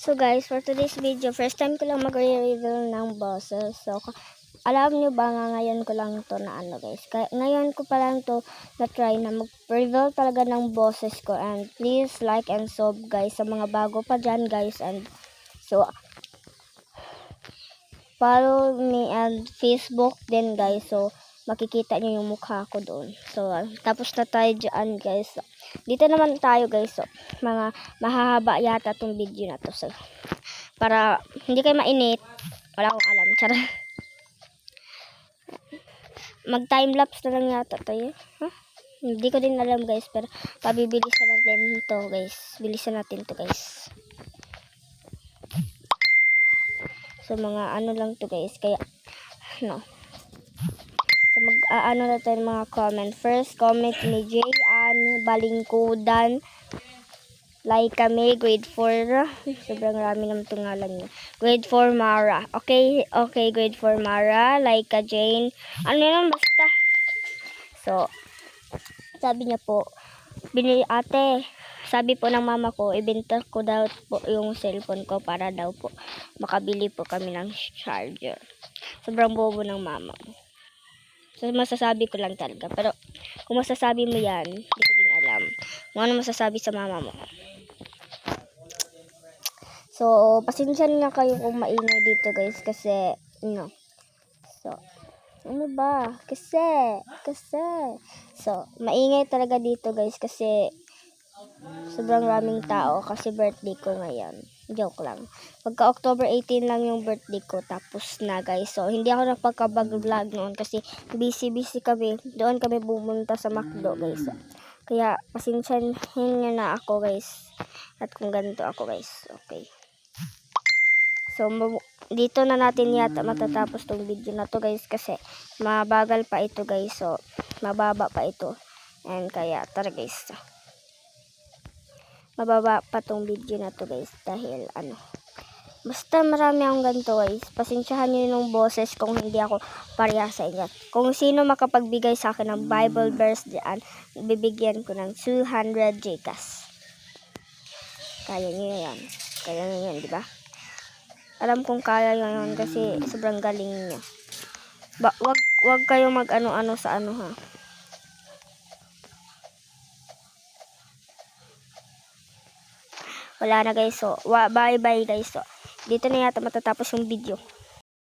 So guys, for today's video, first time ko lang mag-reveal ng boses. So, alam nyo ba nga ngayon ko lang to na guys. Ngayon ko pa lang to na-try na mag-reveal talaga ng boses ko. And please like and sub guys sa mga bago pa dyan guys. And so, follow me and Facebook din guys. So, makikita nyo yung mukha ko doon. So, tapos na tayo dyan guys. So, dito naman tayo guys. So, mga mahahaba yata tong video na to. So, para hindi kayo mainit. Wala akong alam. Charot. Mag-time-lapse na lang yata tayo. Huh? Hindi ko din alam guys. Pero pabibilisan natin to guys. Bilisan natin to guys. So mga ano lang to guys. Kaya no. So mag-ano na tayo mga comment. First comment ni J.Ann Balingkudan. Like kami, grade 4. Sobrang rami naman itong ngalan niya. Grade 4 Mara. Okay, grade 4 Mara. Like ka Jane. Ano yun, basta. So, sabi niya po, ate, sabi po ng mama ko, ibenta ko daw po yung cellphone ko para daw po makabili po kami ng charger. Sobrang bobo ng mama mo. So, masasabi ko lang talaga. Pero, kung masasabi mo yan, hindi ko din alam. Kung ano masasabi sa mama mo. So, pasensya na kayo kung maingay dito guys kasi, no. So, ano ba? Kasi. So, maingay talaga dito guys kasi sobrang raming tao kasi birthday ko ngayon. Joke lang. Pagka October 18 lang yung birthday ko tapos na guys. So, hindi ako napagkabag-vlog noon kasi busy kami. Doon kami pumunta sa McDo guys. So, kaya, pasensyahin nyo na ako guys. At kung ganito ako guys. Okay. So, dito na natin yata matatapos tong video na to guys kasi mabagal pa ito guys. So, mababa pa ito. And kaya, tara guys. Mababa pa tong video na to guys dahil basta marami akong ganito guys. Pasensyahan nyo yung boses kung hindi ako pareha sa inyo. Kung sino makapagbigay sa akin ng Bible verse diyan, bibigyan ko ng 200 Gcash. Kaya nyo yan, di ba? Alam kong kaya yun kasi sobrang galing niya. Wag kayo mag-ano sa ha. Wala na guys. So, bye guys. So, dito na yata matatapos yung video.